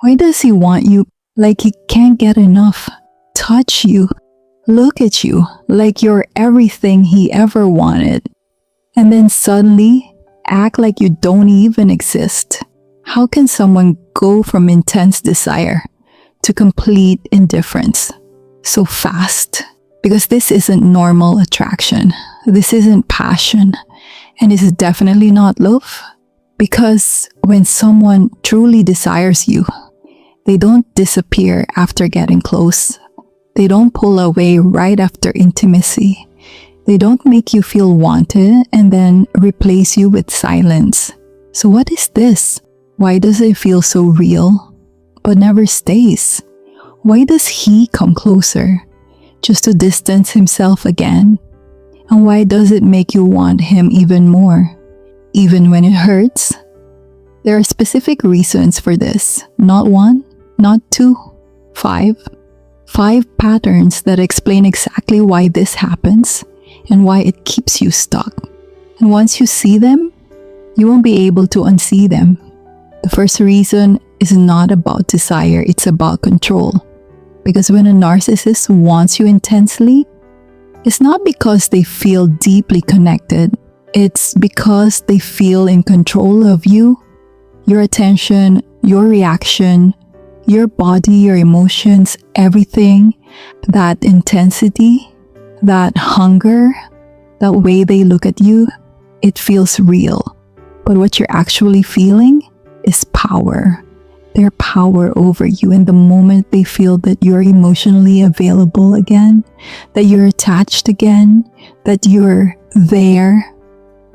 Why does he want you like he can't get enough? Touch you, look at you like you're everything he ever wanted, and then suddenly act like you don't even exist. How can someone go from intense desire to complete indifference so fast? Because this isn't normal attraction. This isn't passion. And it's definitely not love. Because when someone truly desires you, they don't disappear after getting close. They don't pull away right after intimacy. They don't make you feel wanted and then replace you with silence. So what is this? Why does it feel so real, but never stays? Why does he come closer, just to distance himself again? And why does it make you want him even more, even when it hurts? There are specific reasons for this. Not one, not two, five. 5 patterns that explain exactly why this happens and why it keeps you stuck. And once you see them, you won't be able to unsee them. The first reason is not about desire, it's about control. Because when a narcissist wants you intensely, it's not because they feel deeply connected. It's because they feel in control of you, your attention, your reaction, your body, your emotions, everything. That intensity, that hunger, that way they look at you, it feels real. But what you're actually feeling is power. Their power over you. And the moment they feel that you're emotionally available again, that you're attached again, that you're there,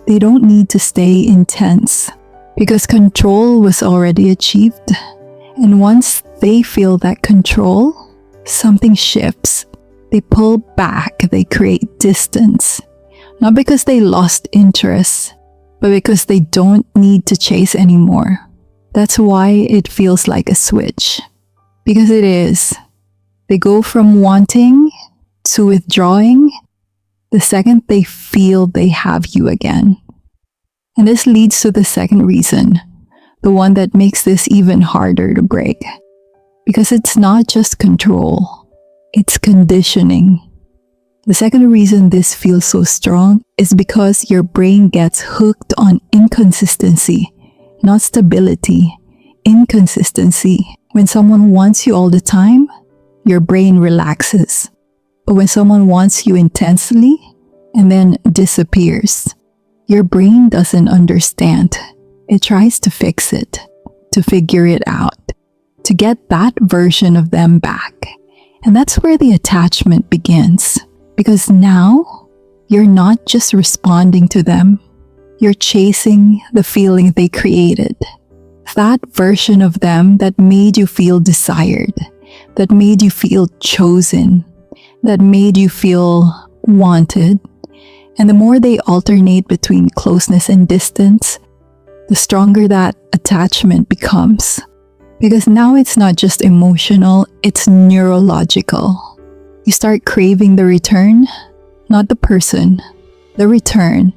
they don't need to stay intense because control was already achieved. And once they feel that control, something shifts. They pull back, they create distance. Not because they lost interest, but because they don't need to chase anymore. That's why it feels like a switch. Because it is. They go from wanting to withdrawing the second they feel they have you again. And this leads to the second reason, the one that makes this even harder to break. Because it's not just control, it's conditioning. The second reason this feels so strong is because your brain gets hooked on inconsistency. Not stability, inconsistency. When someone wants you all the time, your brain relaxes. But when someone wants you intensely and then disappears, your brain doesn't understand. It tries to fix it, to figure it out, to get that version of them back. And that's where the attachment begins. Because now, you're not just responding to them. You're chasing the feeling they created. That version of them that made you feel desired, that made you feel chosen, that made you feel wanted. And the more they alternate between closeness and distance, the stronger that attachment becomes. Because now it's not just emotional, it's neurological. You start craving the return, not the person, the return.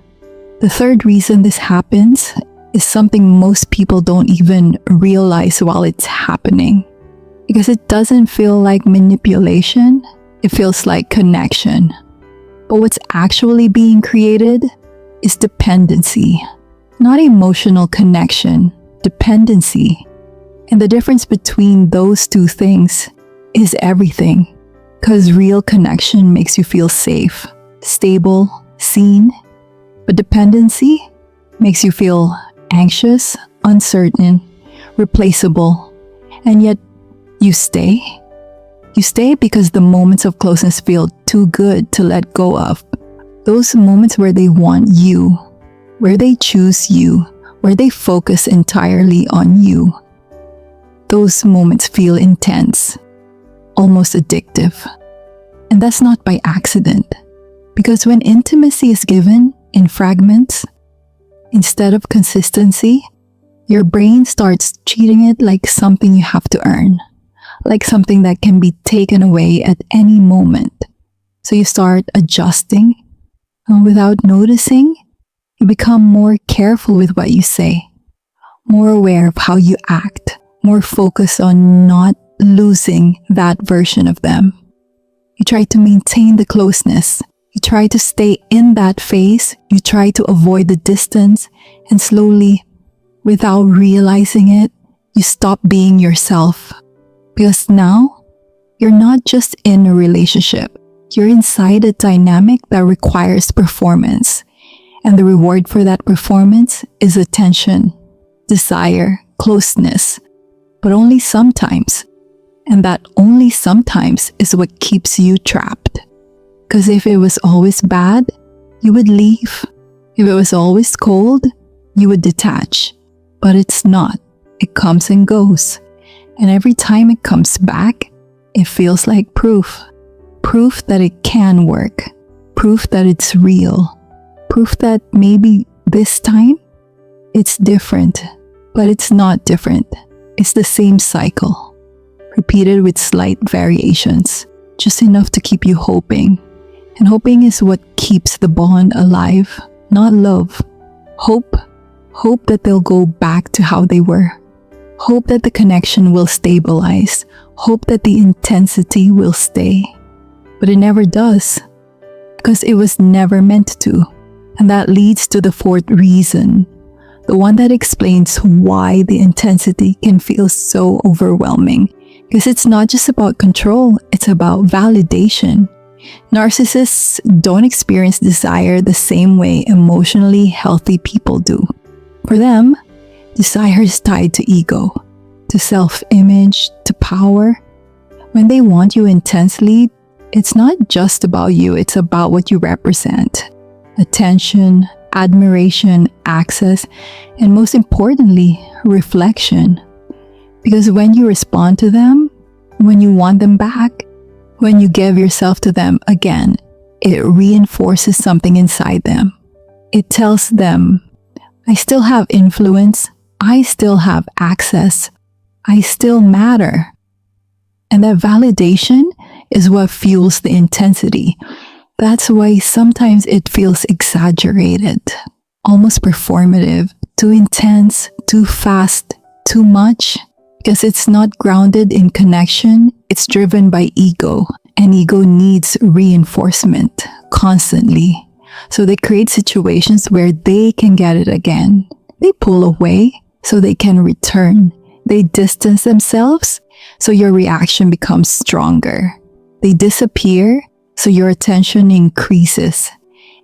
The third reason this happens is something most people don't even realize while it's happening. Because it doesn't feel like manipulation, it feels like connection. But what's actually being created is dependency, not emotional connection, dependency. And the difference between those two things is everything. Because real connection makes you feel safe, stable, seen. But dependency makes you feel anxious, uncertain, replaceable. And yet, you stay. You stay because the moments of closeness feel too good to let go of. Those moments where they want you, where they choose you, where they focus entirely on you. Those moments feel intense, almost addictive. And that's not by accident. Because when intimacy is given in fragments, instead of consistency, your brain starts treating it like something you have to earn, like something that can be taken away at any moment. So you start adjusting, and without noticing, you become more careful with what you say, more aware of how you act, more focused on not losing that version of them. You try to maintain the closeness. You try to stay in that phase. You try to avoid the distance, and slowly, without realizing it, you stop being yourself. Because now, you're not just in a relationship. You're inside a dynamic that requires performance. And the reward for that performance is attention, desire, closeness. But only sometimes. And that only sometimes is what keeps you trapped. Because if it was always bad, you would leave. If it was always cold, you would detach. But it's not. It comes and goes. And every time it comes back, it feels like proof. Proof that it can work. Proof that it's real. Proof that maybe this time, it's different. But it's not different. It's the same cycle. Repeated with slight variations. Just enough to keep you hoping. And hoping is what keeps the bond alive, not love. Hope. Hope that they'll go back to how they were. Hope that the connection will stabilize. Hope that the intensity will stay. But it never does. Because it was never meant to. And that leads to the fourth reason. The one that explains why the intensity can feel so overwhelming. Because it's not just about control, it's about validation. Narcissists don't experience desire the same way emotionally healthy people do. For them, desire is tied to ego, to self-image, to power. When they want you intensely, it's not just about you, it's about what you represent. Attention, admiration, access, and most importantly, reflection. Because when you respond to them, when you want them back, when you give yourself to them again, it reinforces something inside them. It tells them, I still have influence, I still have access, I still matter. And that validation is what fuels the intensity. That's why sometimes it feels exaggerated, almost performative, too intense, too fast, too much. Because it's not grounded in connection, it's driven by ego. And ego needs reinforcement constantly. So they create situations where they can get it again. They pull away so they can return. They distance themselves so your reaction becomes stronger. They disappear so your attention increases.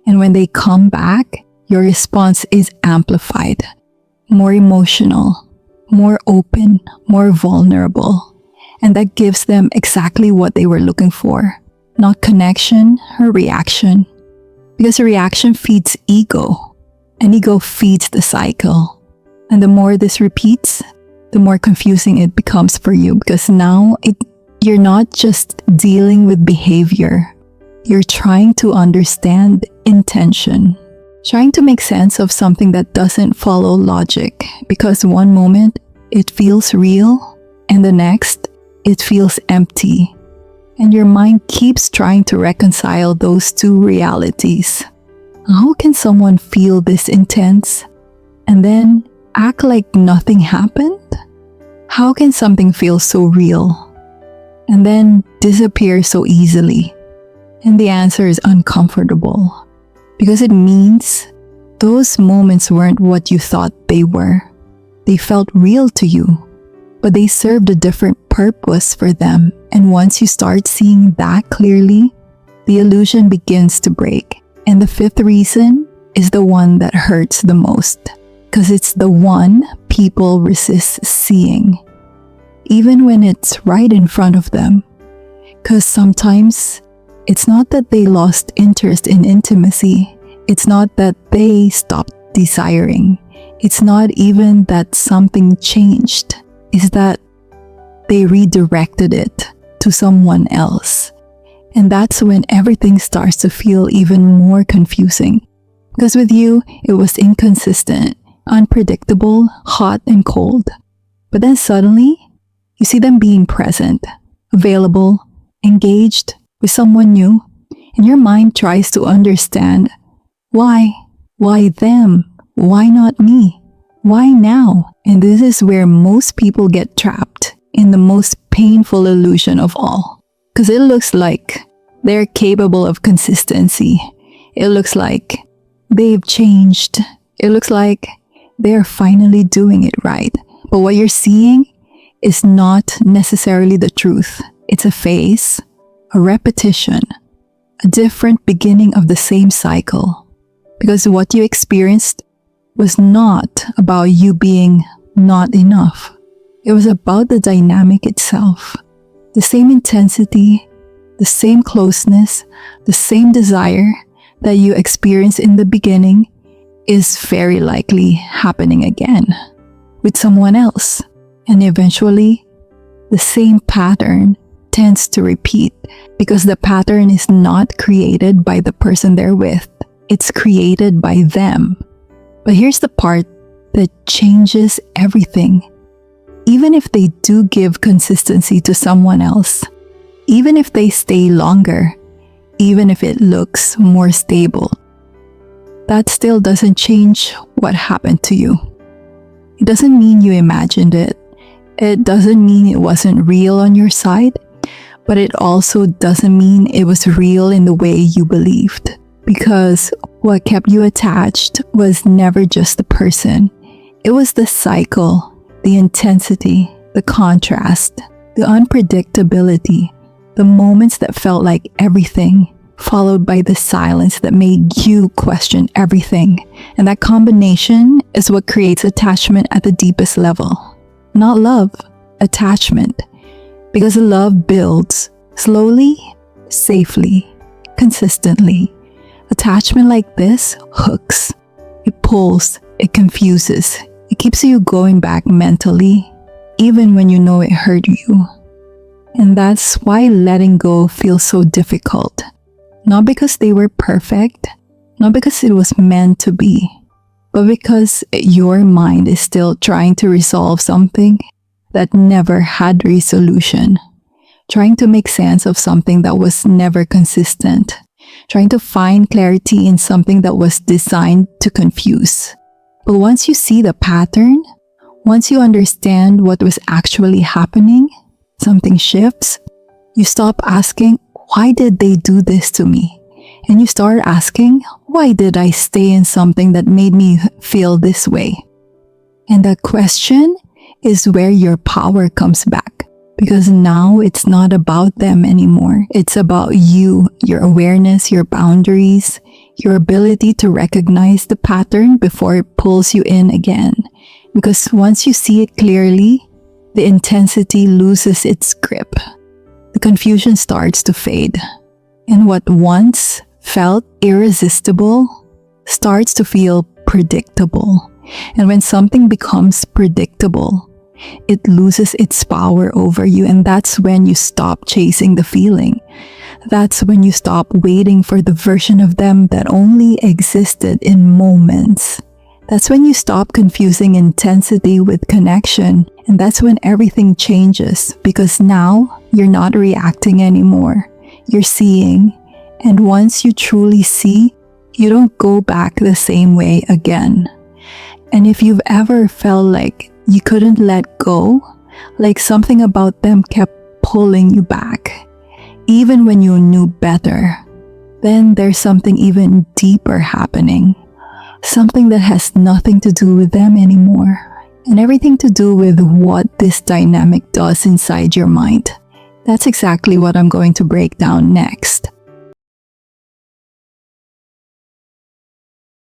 And when they come back, your response is amplified, more emotional, more open, more vulnerable. And that gives them exactly what they were looking for. Not connection or reaction. Because a reaction feeds ego. And ego feeds the cycle. And the more this repeats, the more confusing it becomes for you. Because now you're not just dealing with behavior. You're trying to understand intention. Trying to make sense of something that doesn't follow logic. Because one moment, it feels real. And the next, it feels empty. And your mind keeps trying to reconcile those two realities. How can someone feel this intense and then act like nothing happened? How can something feel so real and then disappear so easily? And the answer is uncomfortable because it means those moments weren't what you thought they were. They felt real to you, but they served a different purpose for them. And once you start seeing that clearly, the illusion begins to break. And the fifth reason is the one that hurts the most, because it's the one people resist seeing, even when it's right in front of them. Because sometimes it's not that they lost interest in intimacy. It's not that they stopped desiring. It's not even that something changed. It's that they redirected it to someone else. And that's when everything starts to feel even more confusing. Because with you, it was inconsistent, unpredictable, hot and cold. But then suddenly, you see them being present, available, engaged with someone new, and your mind tries to understand why them, why not me, why now? And this is where most people get trapped, in the most painful illusion of all. Because it looks like they're capable of consistency. It looks like they've changed. It looks like they're finally doing it right. But what you're seeing is not necessarily the truth. It's a phase, a repetition, a different beginning of the same cycle. Because what you experienced was not about you being not enough. It was about the dynamic itself. The same intensity, the same closeness, the same desire that you experienced in the beginning is very likely happening again with someone else. And eventually, the same pattern tends to repeat because the pattern is not created by the person they're with. It's created by them. But here's the part that changes everything. Even if they do give consistency to someone else, even if they stay longer, even if it looks more stable, that still doesn't change what happened to you. It doesn't mean you imagined it. It doesn't mean it wasn't real on your side, but it also doesn't mean it was real in the way you believed. Because what kept you attached was never just the person. It was the cycle, the intensity, the contrast, the unpredictability, the moments that felt like everything, followed by the silence that made you question everything. And that combination is what creates attachment at the deepest level. Not love, attachment. Because love builds slowly, safely, consistently. Attachment like this hooks. It pulls, it confuses. It keeps you going back mentally, even when you know it hurt you. And that's why letting go feels so difficult. Not because they were perfect, not because it was meant to be, but because your mind is still trying to resolve something that never had resolution. Trying to make sense of something that was never consistent. Trying to find clarity in something that was designed to confuse. But once you see the pattern, once you understand what was actually happening, something shifts. You stop asking, why did they do this to me? And you start asking, why did I stay in something that made me feel this way? And that question is where your power comes back. Because now it's not about them anymore. It's about you, your awareness, your boundaries, your ability to recognize the pattern before it pulls you in again. Because once you see it clearly, the intensity loses its grip. The confusion starts to fade. And what once felt irresistible starts to feel predictable. And when something becomes predictable, it loses its power over you, and that's when you stop chasing the feeling. That's when you stop waiting for the version of them that only existed in moments. That's when you stop confusing intensity with connection, and that's when everything changes, because now you're not reacting anymore. You're seeing, and once you truly see, you don't go back the same way again. And if you've ever felt like you couldn't let go, like something about them kept pulling you back, even when you knew better, then there's something even deeper happening. Something that has nothing to do with them anymore, and everything to do with what this dynamic does inside your mind. That's exactly what I'm going to break down next.